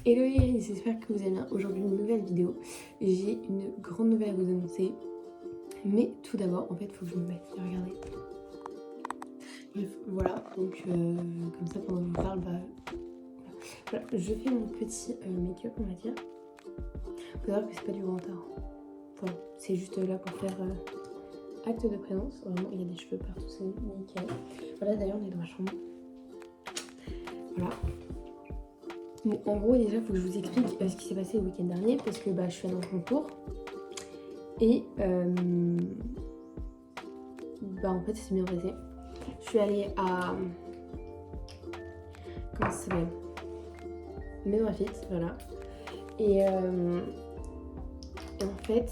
Hello les gars, j'espère que vous allez bien. Aujourd'hui une nouvelle vidéo. J'ai une grande nouvelle à vous annoncer. Mais tout d'abord, en fait, il faut que je me mette. Regardez. Bref, voilà, donc comme ça pendant que je vous parle, voilà. Je fais mon petit make-up, on va dire. Faut savoir que c'est pas du grand art. Voilà, c'est juste là pour faire acte de présence. Vraiment, il y a des cheveux partout, c'est nickel. Voilà, d'ailleurs, on est dans ma chambre. Voilà. Bon, en gros, déjà, il faut que je vous explique ce qui s'est passé le week-end dernier parce que je suis allée en concours et en fait, ça s'est bien passé. Je suis allée à. Comment ça s'appelle? Maison Lafitte, voilà. Et en fait,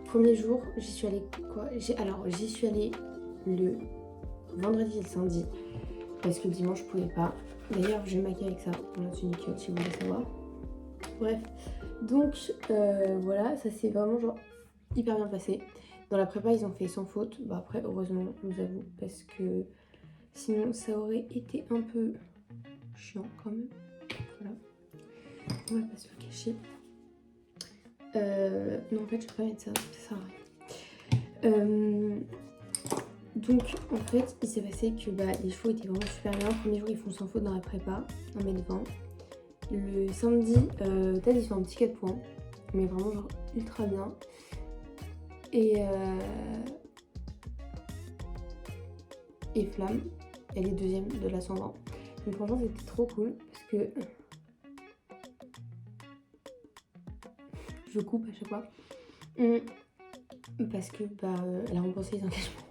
premier jour, j'y suis allée quoi? J'y suis allée le vendredi et le samedi parce que le dimanche, je pouvais pas. D'ailleurs, je maquille avec ça dans la tunique si vous voulez savoir. Bref, donc voilà, ça s'est vraiment genre hyper bien passé. Dans la prépa, ils ont fait sans faute. Après, heureusement, je vous avoue, parce que sinon, ça aurait été un peu chiant quand même. Voilà. On va pas se le cacher. Non, en fait, je vais pas mettre ça. Ça sert à rien. Donc, en fait, il s'est passé que les chevaux étaient vraiment super bien. Le premier jour, ils font sans faute dans la prépa, 1m20. Le samedi, Taz, il fait un petit 4 points. Mais vraiment, genre, ultra bien. Et Flamme, elle est deuxième de la 120. Donc franchement c'était trop cool parce que je coupe à chaque fois. Parce que elle a remboursé les engagements.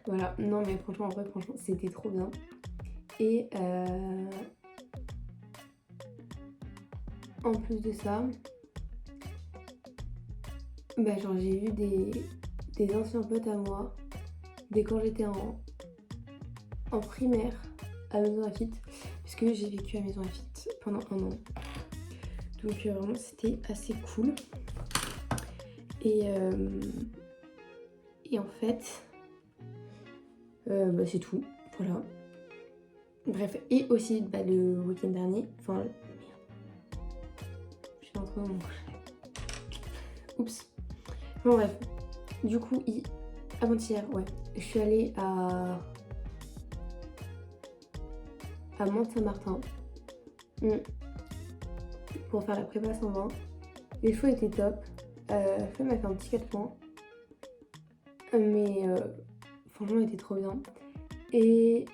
Voilà, non mais franchement en vrai c'était trop bien. Et en plus de ça, genre j'ai vu des anciens potes à moi dès quand j'étais en primaire à Maison Lafitte, puisque j'ai vécu à Maison Lafitte pendant 1 an. Donc vraiment c'était assez cool. Et en fait, c'est tout. Voilà. Bref, et aussi le week-end dernier, merde. Je suis en train de mon. Oups. Bon bref. Du coup, avant-hier, ouais, je suis allée à Mont-Saint-Martin pour faire la prépa 120. Les chevaux étaient top. Femme m'a fait un petit 4 points. Mais franchement, il était trop bien. Et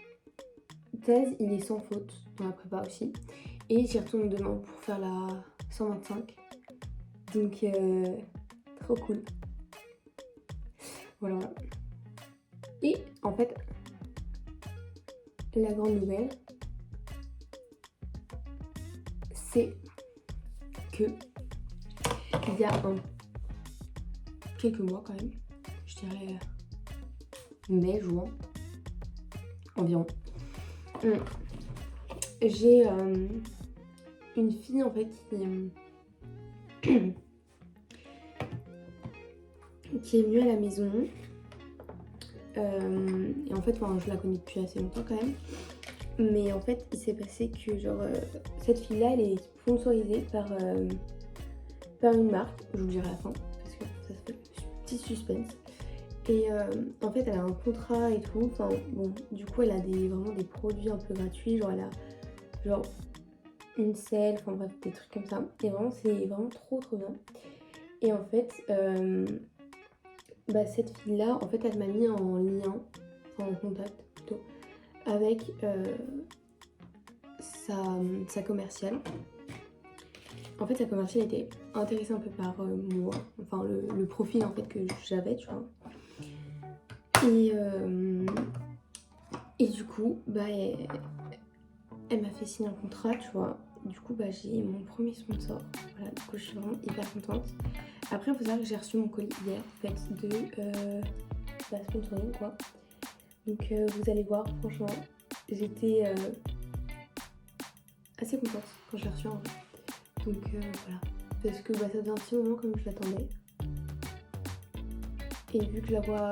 Taz, il est sans faute dans la prépa aussi. Et j'y retourne demain pour faire la 125. Donc, trop cool. Voilà. Et en fait, la grande nouvelle, c'est que il y a quelques mois quand même, je dirais mai, juin, environ, j'ai une fille en fait qui est venue à la maison. Et en fait, je la connais depuis assez longtemps quand même. Mais en fait, il s'est passé que genre cette fille-là, elle est sponsorisée par une marque. Je vous le dirai à la fin parce que ça s'appelle petit suspense. Et en fait, elle a un contrat et tout. Enfin bon, du coup, elle a vraiment des produits un peu gratuits. Genre, elle a genre une selle, enfin bref, des trucs comme ça. Et vraiment, c'est vraiment trop bien. Et en fait, cette fille-là, en fait, elle m'a mis en lien, enfin en contact plutôt, avec sa commerciale. En fait, sa commerciale était intéressée un peu par moi, enfin le profil en fait que j'avais, tu vois. Et du coup, elle m'a fait signer un contrat, tu vois. Du coup, j'ai mon premier sponsor. Voilà, du coup, je suis vraiment hyper contente. Après, il faut savoir que j'ai reçu mon colis hier, en fait, de sponsoring, quoi. Donc, vous allez voir, franchement, j'étais assez contente quand je l'ai reçu en vrai. Donc, voilà. Parce que ça faisait un petit moment comme je l'attendais. Et vu que je la vois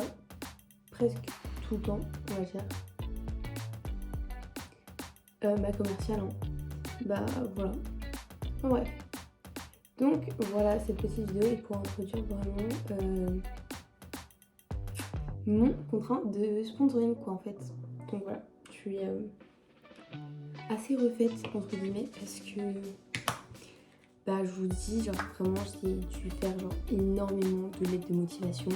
presque tout le temps, on va dire, ma commerciale, bah voilà. Enfin, bref. Donc voilà, cette petite vidéo est pour introduire vraiment mon contrat de sponsoring quoi en fait. Donc voilà, je suis assez refaite entre guillemets parce que bah je vous dis genre vraiment j'ai dû faire genre énormément de lettres de motivation,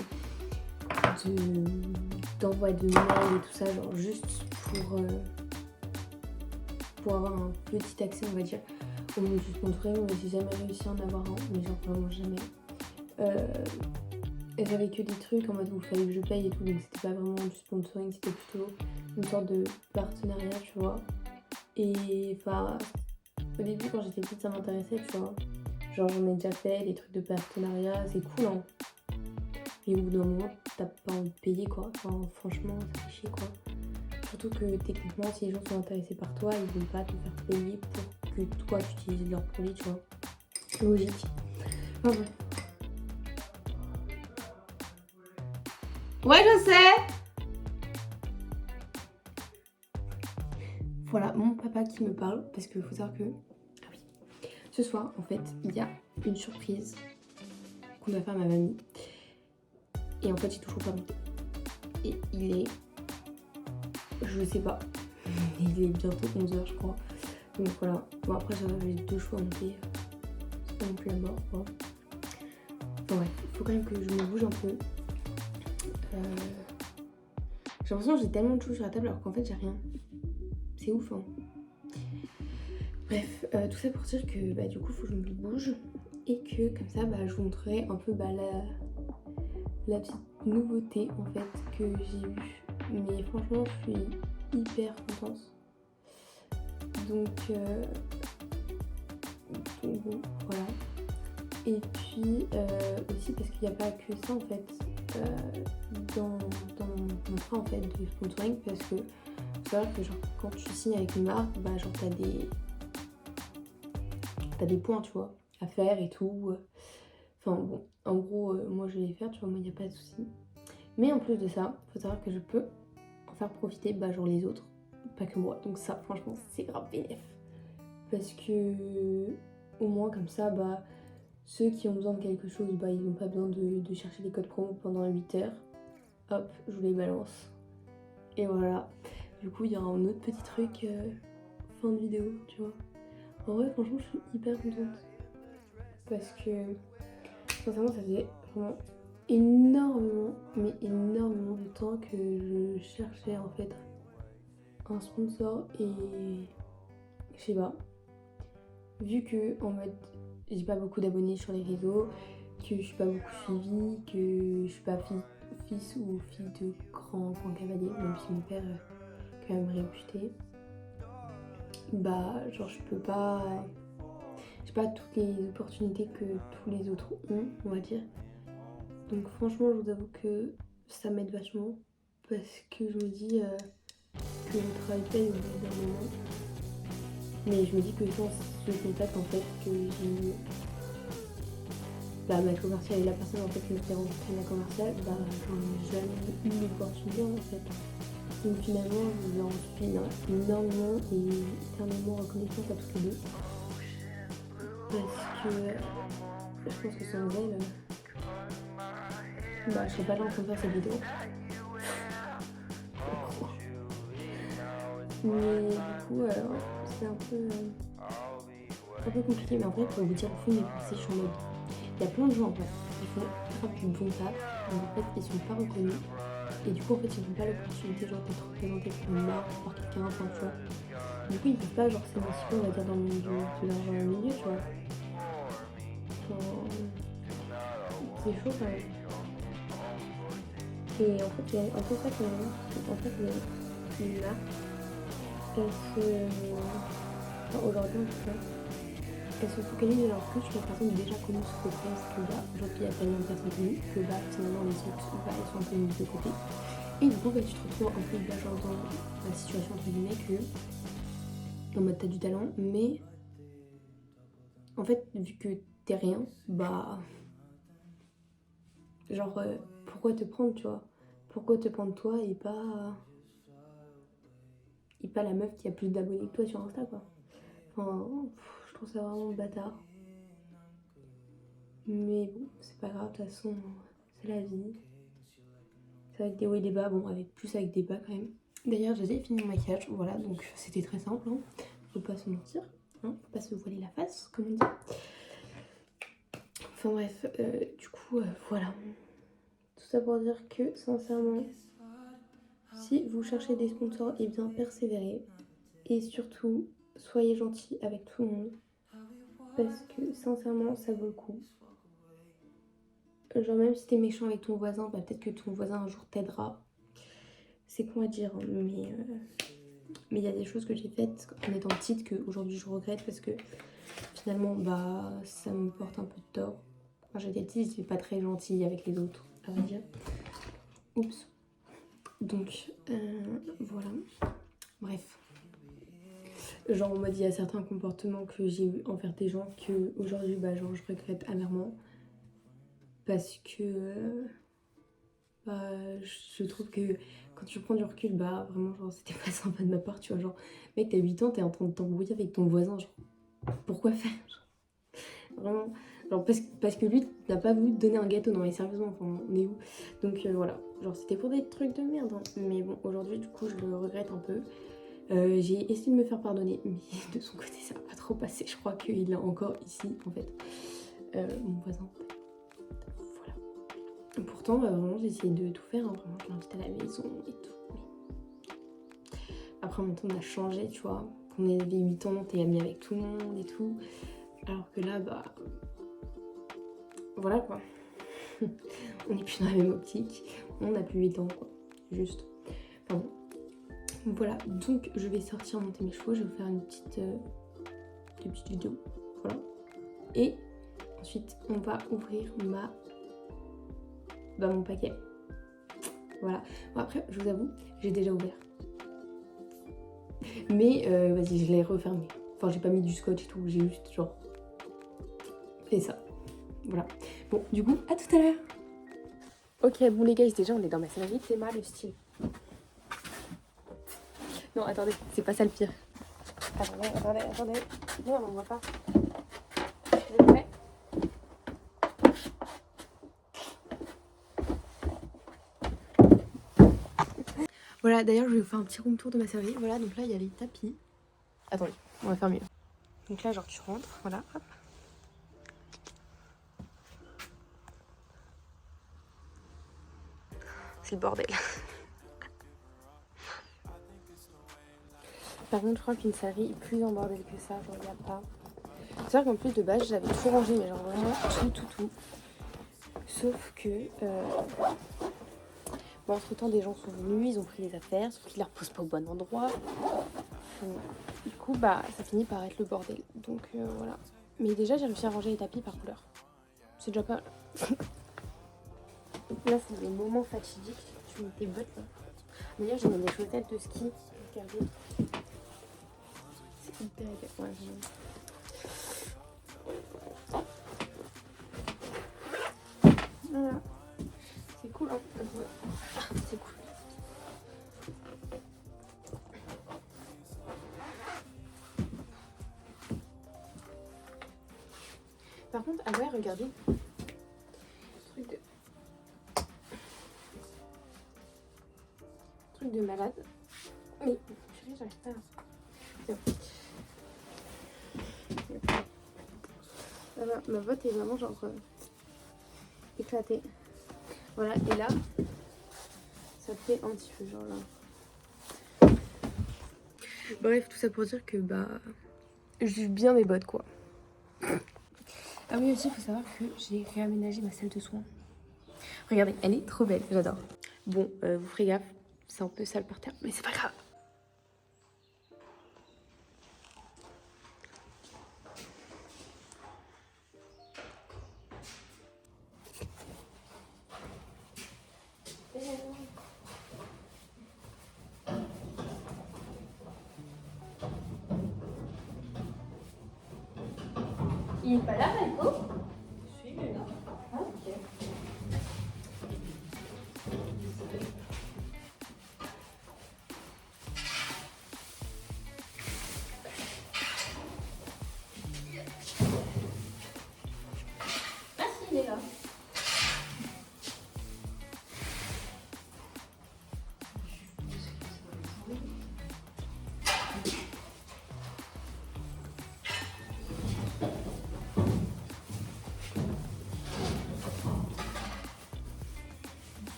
d'envoi de mails et tout ça genre juste pour avoir un petit accès on va dire au monde du sponsoring, mais j'ai jamais réussi à en avoir un, mais genre vraiment jamais. J'avais que des trucs en mode où il fallait que je paye et tout, donc c'était pas vraiment du sponsoring, c'était plutôt une sorte de partenariat, tu vois. Et enfin, au début quand j'étais petite ça m'intéressait, tu vois. Genre j'en ai déjà fait, des trucs de partenariat, c'est cool hein. Et au bout d'un moment, t'as pas envie de payer quoi. Enfin franchement, ça fait chier quoi. Surtout que techniquement, si les gens sont intéressés par toi, ils vont pas te faire payer pour que toi tu utilises leurs produits, tu vois. Logique. Enfin bref. Ouais, je sais. Voilà, mon papa qui me parle, parce qu'il faut savoir que... Ah oui. Ce soir, en fait, il y a une surprise qu'on doit faire à ma mamie. Et en fait, j'ai toujours pas monté. Et il est... Je sais pas. Il est bientôt 11h, je crois. Donc voilà. Bon, après, j'avais 2 choix à monter. C'est pas non plus la mort, quoi. Enfin ouais, il faut quand même que je me bouge un peu. J'ai l'impression que j'ai tellement de choses sur la table alors qu'en fait, j'ai rien. C'est ouf, hein. Bref, tout ça pour dire que bah, du coup, il faut que je me bouge et que comme ça, bah, je vous montrerai un peu bah, la petite nouveauté en fait que j'ai eue. Mais franchement, je suis hyper contente. Donc bon, voilà. Et puis aussi parce qu'il n'y a pas que ça en fait dans mon contrat en fait de sponsoring parce que faut savoir que genre quand tu signes avec une marque, bah genre t'as des points tu vois à faire et tout. Enfin bon, en gros moi je vais les faire tu vois, moi il n'y a pas de souci. Mais en plus de ça, faut savoir que je peux en faire profiter bah genre les autres, pas que moi. Donc ça franchement c'est grave bénéf. Parce que au moins comme ça bah ceux qui ont besoin de quelque chose, bah ils n'ont pas besoin de chercher des codes promo pendant 8 heures. Hop, je vous les balance. Et voilà. Du coup, il y a un autre petit truc fin de vidéo, tu vois. En vrai, franchement, je suis hyper contente. Parce que, sincèrement, ça faisait vraiment énormément, mais énormément de temps que je cherchais en fait un sponsor et je sais pas. Vu que, en mode, j'ai pas beaucoup d'abonnés sur les réseaux, que je suis pas beaucoup suivie, que je suis pas fils ou fille de grand cavalier, même si mon père est quand même réputé, bah genre je peux pas, j'ai pas toutes les opportunités que tous les autres ont, on va dire. Donc franchement je vous avoue que ça m'aide vachement parce que je me dis que le travail paye au bout d'un moment. Mais je me dis que sans ce contact en fait que j'ai bah, ma commerciale et la personne en fait qui m'a fait rencontrer ma commerciale, bah j'en ai jamais eu l'opportunité en fait. Donc finalement je leur suis énormément et éternellement reconnaissante à toutes les deux. Parce que je pense que sans elle, bah je serais pas là en train de faire cette vidéo. Mais du coup c'est un peu compliqué, mais en vrai pour vous dire au fond de mes pensées, je suis en mode. Il y a plein de gens en fait qui font grave du bon taf, mais en fait ils sont pas reconnus. Et du coup en fait ils n'ont pas l'opportunité genre d'être représentés par une marque, par quelqu'un, enfin tu vois. Du coup ils peuvent pas genre s'émanciper on va dire dans le monde de l'argent au milieu tu vois. Genre, c'est chaud quand même. Et en fait il y a un peu ça qui m'énerve, parce qu'en fait les marques, elles se... Enfin, aujourd'hui en tout cas, elles se focalisent alors plus sur les personnes déjà connues sur le fait que bah aujourd'hui il y a tellement de personnes connues que bah finalement les autres bah, elles sont un peu mises de côté. Et du coup bah, tu te retrouves un peu bah, genre dans la situation entre guillemets que en mode t'as du talent mais en fait vu que t'es rien bah genre pourquoi te prendre tu vois, pourquoi te prendre toi et pas la meuf qui a plus d'abonnés que toi sur Insta quoi. Enfin, je trouve ça vraiment bâtard. Mais bon, c'est pas grave, de toute façon, c'est la vie. C'est avec des hauts et des bas, bon, avec des bas quand même. D'ailleurs, j'ai fini mon maquillage, voilà, donc c'était très simple, hein. Faut pas se mentir, hein, faut pas se voiler la face, comme on dit. Enfin bref, du coup, voilà. Tout ça pour dire que, sincèrement, si vous cherchez des sponsors, et bien persévérez. Et surtout, soyez gentils avec tout le monde. Parce que, sincèrement, ça vaut le coup. Genre, même si t'es méchant avec ton voisin, bah, peut-être que ton voisin un jour t'aidera. C'est con à dire, hein, mais il y a des choses que j'ai faites en étant petite qu'aujourd'hui je regrette parce que finalement, bah, ça me porte un peu de tort. Quand j'étais petite, j'étais pas très gentille avec les autres, à vrai dire. Oups. Donc, voilà. Bref. Genre, on m'a dit à certains comportements que j'ai eu envers des gens que aujourd'hui, bah, genre, je regrette amèrement. Parce que, bah, je trouve que quand tu prends du recul, bah, vraiment, genre, c'était pas sympa de ma part, tu vois. Genre, mec, t'as 8 ans, t'es en train de t'embrouiller avec ton voisin, genre, pourquoi faire? Vraiment, genre, parce que lui n'a pas voulu te donner un gâteau, non, mais sérieusement, enfin, on est où? Donc, voilà, genre, c'était pour des trucs de merde, hein. Mais bon, aujourd'hui, du coup, je le regrette un peu. J'ai essayé de me faire pardonner, mais de son côté, ça n'a pas trop passé. Je crois qu'il est encore ici, en fait, mon voisin. Voilà. Pourtant, vraiment, j'ai essayé de tout faire, hein. Vraiment, je l'invite à la maison et tout. Mais... Après, en même temps, on a changé, tu vois. Quand on avait 8 ans, t'es ami avec tout le monde et tout. Alors que là, bah... Voilà, quoi. On n'est plus dans la même optique. On n'a plus 8 ans, quoi. Juste. Enfin bon. Voilà, donc je vais sortir monter mes chevaux, je vais vous faire une petite vidéo, voilà. Et ensuite, on va ouvrir mon paquet. Voilà. Bon, après, je vous avoue, j'ai déjà ouvert. Mais vas-y, je l'ai refermé. Enfin, j'ai pas mis du scotch et tout, j'ai juste genre fait ça. Voilà. Bon, du coup, à tout à l'heure. Ok, bon les gars, déjà on est dans ma salle, c'est mal le style. Non, attendez, c'est pas ça le pire. Attendez. Non, on voit pas. Vous êtes prêts? Voilà, d'ailleurs, je vais vous faire un petit room tour de ma serverie. Voilà, donc là, il y a les tapis. Attendez, on va faire mieux. Donc là, genre, tu rentres, voilà, hop. C'est le bordel. Par contre, je crois qu'une serverie est plus en bordel que ça, genre, il n'y a pas. C'est vrai qu'en plus, de base, j'avais tout rangé, mais genre vraiment tout. Sauf que... Bon, entre-temps, des gens sont venus, ils ont pris les affaires, sauf qu'ils ne les reposent pas au bon endroit. Du coup, bah, ça finit par être le bordel. Donc, voilà. Mais déjà, j'ai réussi à ranger les tapis par couleur. C'est déjà pas... Là, c'est des moments fatidiques. Tu mets tes bottes, là. D'ailleurs, j'ai mis des chaussettes de ski. Regardez. C'est hyper épais. Ouais, voilà. C'est cool, hein. C'est cool. Par contre, ah ouais, regardez. Truc de malade. Mais, chérie, j'arrive pas. Voilà, ma botte est vraiment genre éclatée. Voilà, et là, ça fait un petit peu genre là. Bref, tout ça pour dire que bah, je juge bien mes bottes quoi. Ah oui, aussi, il faut savoir que j'ai réaménagé ma salle de soins. Regardez, elle est trop belle, j'adore. Bon, vous ferez gaffe, c'est un peu sale par terre, mais c'est pas grave. Il est pas là, Marco? Si, il est là. Ah, ok.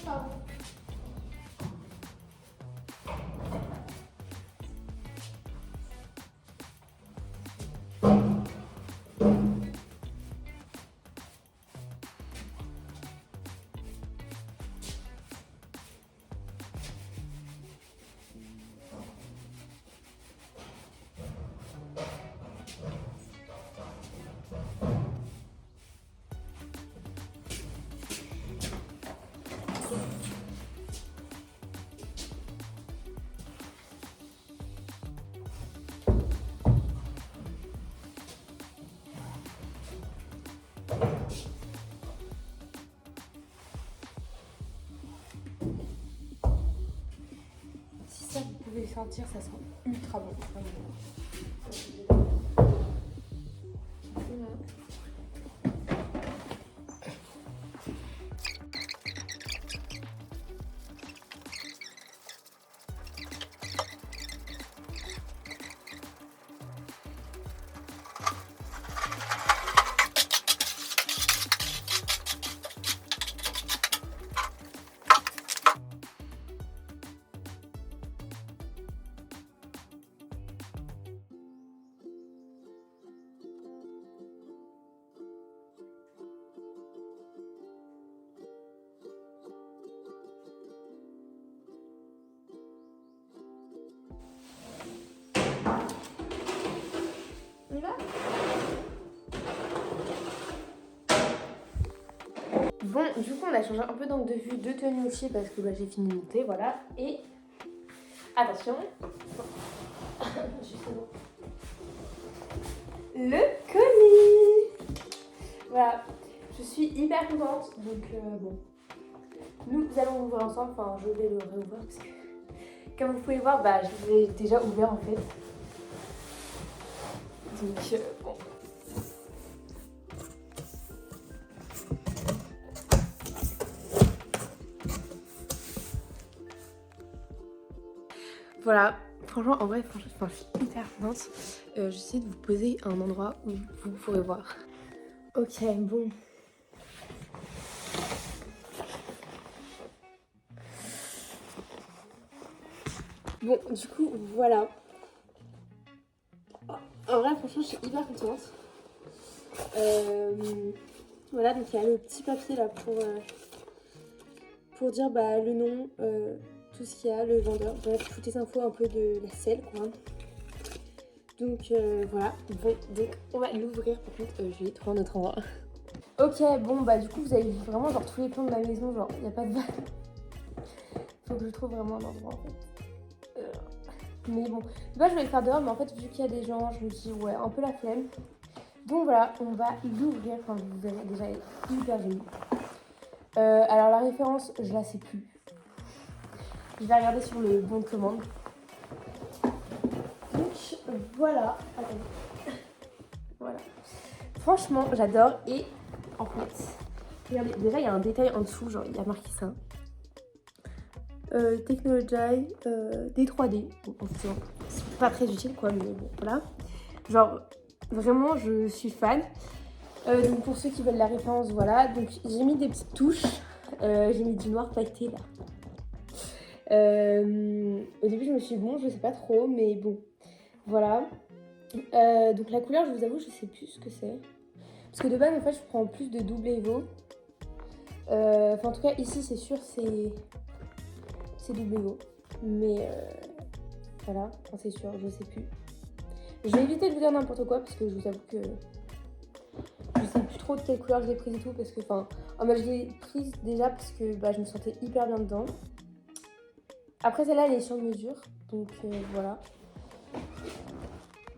Ciao. Si ça vous pouvez le sentir, ça sent ultra bon. Voilà. On y va? Bon, du coup, on a changé un peu d'angle de vue, de tenue aussi, parce que j'ai fini de monter, voilà. Et attention, justement, le colis. Voilà, je suis hyper contente, donc bon, nous allons l'ouvrir ensemble, enfin je vais le réouvrir parce que comme vous pouvez voir, je l'ai déjà ouvert en fait. Donc bon. Voilà, franchement, en vrai, je suis hyper contente. J'essaie de vous poser à un endroit où vous pourrez voir. Ok, bon. Bon, du coup, voilà. En vrai, franchement, je suis hyper contente. Voilà, donc il y a le petit papier là pour dire le nom, tout ce qu'il y a, le vendeur, bref, toutes les infos un peu de la selle, quoi. Donc voilà, bon, donc on va l'ouvrir. Par contre, je vais trouver un autre endroit. Ok, bon, du coup, vous avez vu vraiment genre tous les plans de la maison, genre, il n'y a pas de balle. Faut que je trouve vraiment un endroit en fait. Mais bon, je vais le faire dehors, mais en fait, vu qu'il y a des gens, je me dis, ouais, un peu la flemme. Donc voilà, on va l'ouvrir. Enfin, vous verrez déjà, elle est hyper jolie. Alors, la référence, je la sais plus. Je vais regarder sur le bon de commande. Donc voilà. Attendez. Voilà. Franchement, j'adore. Et en fait, regardez, déjà, il y a un détail en dessous, genre, il y a marqué ça. Technology, des 3D. Bon, c'est pas très utile, quoi, mais bon, voilà. Genre, vraiment, je suis fan. Donc, pour ceux qui veulent la référence, voilà. Donc, j'ai mis des petites touches. J'ai mis du noir pailleté, là. Au début, je me suis dit, bon, je sais pas trop, mais bon, voilà. Donc, la couleur, je vous avoue, je sais plus ce que c'est. Parce que de base, en fait, je prends plus de double Evo. Enfin, en tout cas, ici, c'est sûr, c'est double Evo. Mais voilà, enfin, c'est sûr, je sais plus. Je vais éviter de vous dire n'importe quoi parce que je vous avoue que je sais plus trop de quelle couleur je l'ai prise et tout. Parce que, enfin, je l'ai prise déjà parce que je me sentais hyper bien dedans. Après, celle-là, elle est sur mesure. Donc voilà.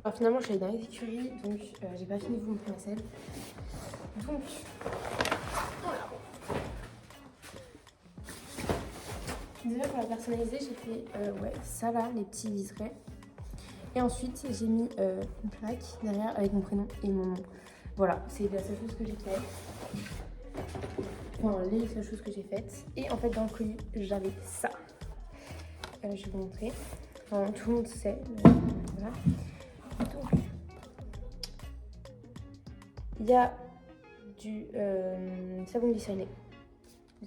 Alors, finalement, je suis allée dans les écuries. Donc, j'ai pas fini de vous montrer ma selle. Donc, voilà. Déjà pour la personnaliser, j'ai fait ça là, les petits liserés. Et ensuite j'ai mis une plaque derrière avec mon prénom et mon nom. Voilà, c'est la seule chose que j'ai faite. Enfin, les seules choses que j'ai faites. Et en fait dans le colis, j'avais ça. Je vais vous montrer. Enfin, tout le monde sait. Voilà. Donc, il y a du savon glycériné.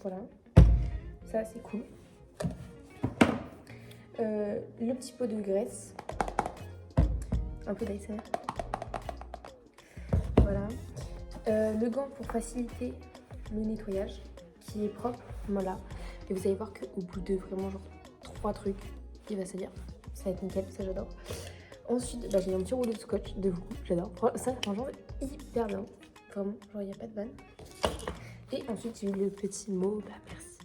Voilà. ça c'est cool. Le petit pot de graisse, un peu d'ASMR. Voilà. Le gant pour faciliter le nettoyage qui est propre, voilà. Et vous allez voir qu'au bout de vraiment genre 3 trucs, il va salir. Ça va être nickel, ça j'adore. Ensuite, bah, j'ai un petit rouleau de scotch de vous, j'adore. Ça, franchement, hyper bien. Vraiment, genre il n'y a pas de vanne. Et ensuite, j'ai eu le petit mot, bah merci.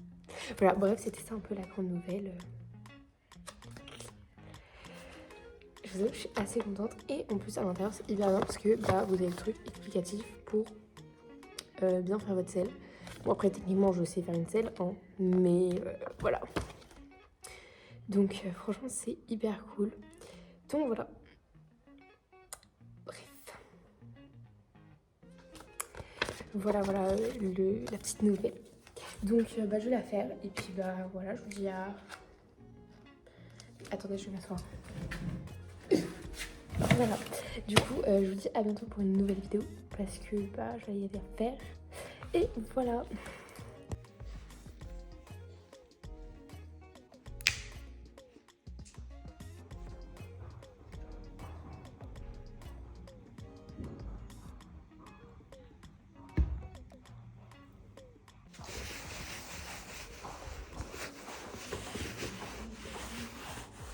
Voilà, bref, c'était ça un peu la grande nouvelle. Je vous avoue, je suis assez contente. Et en plus, à l'intérieur, c'est hyper bien parce que bah, vous avez le truc explicatif pour bien faire votre selle. Bon, après, techniquement, je sais faire une selle, hein, mais voilà. Donc, franchement, c'est hyper cool. Donc, voilà. Bref. Voilà, voilà la petite nouvelle. Donc, bah, je vais la faire. Et puis, bah, voilà, je vous dis à... Attendez, je vais m'asseoir. Voilà. Du coup, je vous dis à bientôt pour une nouvelle vidéo. Parce que, bah, je vais y aller faire. Et voilà.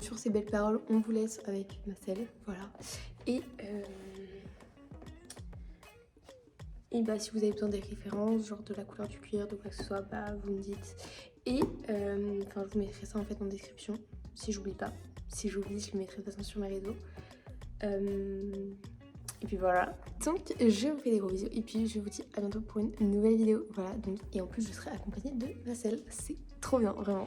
Sur ces belles paroles, on vous laisse avec ma selle, voilà. Et bah si vous avez besoin des références, genre de la couleur du cuir, de quoi que ce soit, bah vous me dites. Et enfin je vous mettrai ça en fait en description, si j'oublie pas. Si j'oublie, je le mettrai de toute façon sur mes réseaux. Et puis voilà. Donc je vous fais des gros bisous et puis je vous dis à bientôt pour une nouvelle vidéo. Voilà, donc et en plus je serai accompagnée de ma selle. C'est trop bien, vraiment.